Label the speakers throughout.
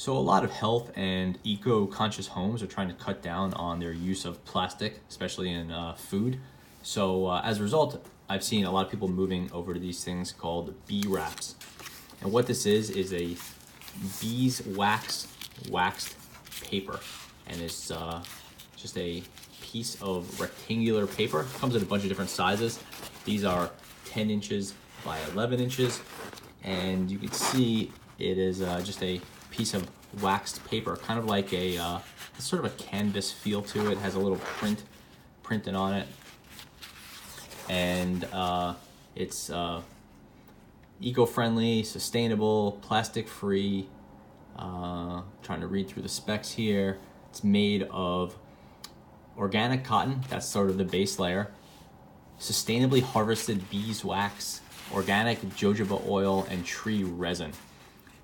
Speaker 1: So a lot of health and eco-conscious homes are trying to cut down on their use of plastic, especially in food. So as a result, I've seen a lot of people moving over to these things called bee wraps. And what this is a beeswax waxed paper. And it's just a piece of rectangular paper. It comes in a bunch of different sizes. These are 10 inches by 11 inches. And you can see it is just a piece of waxed paper, kind of like a sort of a canvas feel to it. It has a little print printed on it, and it's eco-friendly, sustainable, plastic-free. Trying to read through the specs here. It's made of organic cotton, that's sort of the base layer, sustainably harvested beeswax, organic jojoba oil, and tree resin.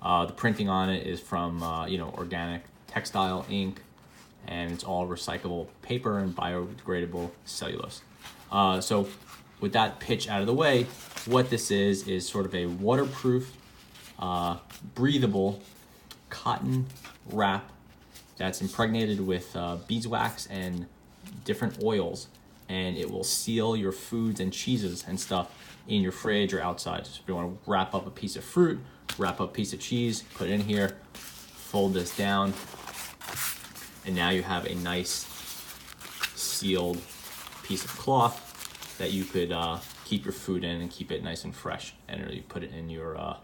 Speaker 1: The printing on it is from organic textile ink, and it's all recyclable paper and biodegradable cellulose. So with that pitch out of the way, what this is sort of a waterproof, breathable cotton wrap that's impregnated with beeswax and different oils, and it will seal your foods and cheeses and stuff in your fridge or outside. So if you want to wrap up a piece of fruit, wrap up a piece of cheese, put it in here, fold this down, and now you have a nice sealed piece of cloth that you could keep your food in and keep it nice and fresh. And you put it in your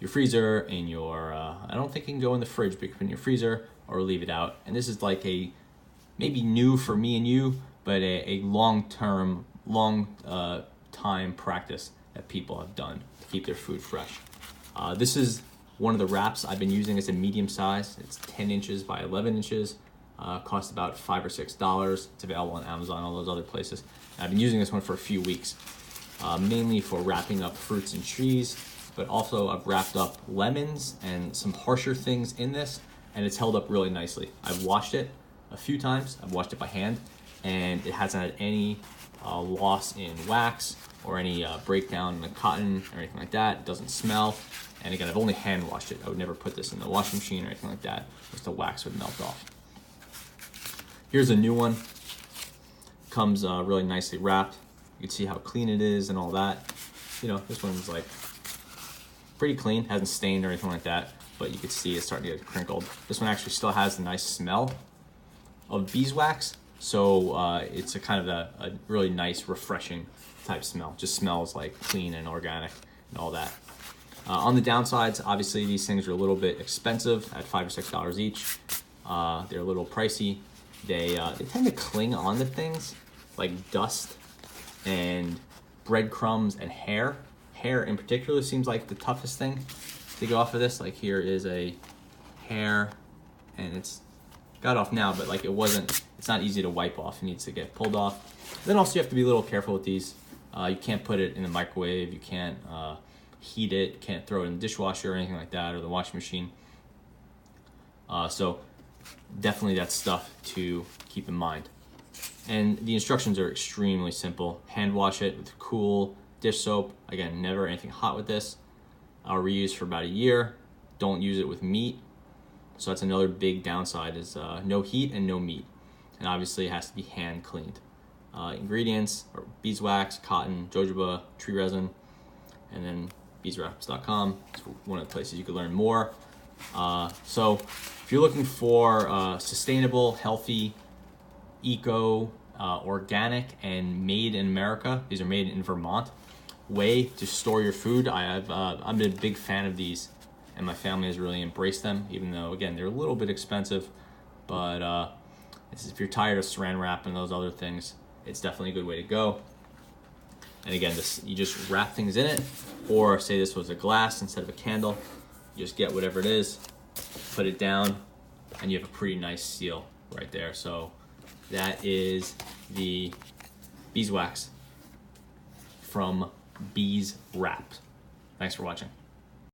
Speaker 1: freezer, in your, I don't think it can go in the fridge, but you can put it in your freezer or leave it out. And this is like a, maybe new for me and you, but a long-term, time practice that people have done to keep their food fresh. This is one of the wraps I've been using. It's a medium size. It's 10 inches by 11 inches. Costs about $5 or $6. It's available on Amazon, all those other places. And I've been using this one for a few weeks, mainly for wrapping up fruits and trees, but also I've wrapped up lemons and some harsher things in this, and it's held up really nicely. I've washed it a few times. I've washed it by hand, and it hasn't had any loss in wax or any breakdown in the cotton or anything like that. It doesn't smell. And again, I've only hand washed it. I would never put this in the washing machine or anything like that, because the wax would melt off. Here's a new one. Comes really nicely wrapped. You can see how clean it is and all that. This one's like pretty clean, hasn't stained or anything like that, but you can see it's starting to get crinkled. This one actually still has the nice smell of beeswax, so it's a kind of a really nice, refreshing type smell. Just smells like clean and organic and all that. On the downsides, obviously these things are a little bit expensive at $5 or $6 each. They're a little pricey. They tend to cling on to things like dust and breadcrumbs and hair. Hair in particular seems like the toughest thing to get off of this. Like here is a hair, and it's got off now, but like it's not easy to wipe off. It needs to get pulled off. Then also you have to be a little careful with these. You can't put it in the microwave. You can't heat it. Can't throw it in the dishwasher or anything like that, or the washing machine. So definitely that's stuff to keep in mind. And the instructions are extremely simple. Hand wash it with cool dish soap. Again, never anything hot with this. I'll reuse for about a year. Don't use it with meat. So that's another big downside, is no heat and no meat. And obviously it has to be hand cleaned. Ingredients are beeswax, cotton, jojoba, tree resin, and then beeswraps.com. It's one of the places you can learn more. So if you're looking for sustainable, healthy, eco, organic, and made in America, these are made in Vermont, way to store your food, I'm a big fan of these, and my family has really embraced them, even though, again, they're a little bit expensive. But if you're tired of saran wrap and those other things, it's definitely a good way to go. And again, you just wrap things in it, or say this was a glass instead of a candle. You just get whatever it is, put it down, and you have a pretty nice seal right there. So that is the beeswax from Bees Wraps. Thanks for watching.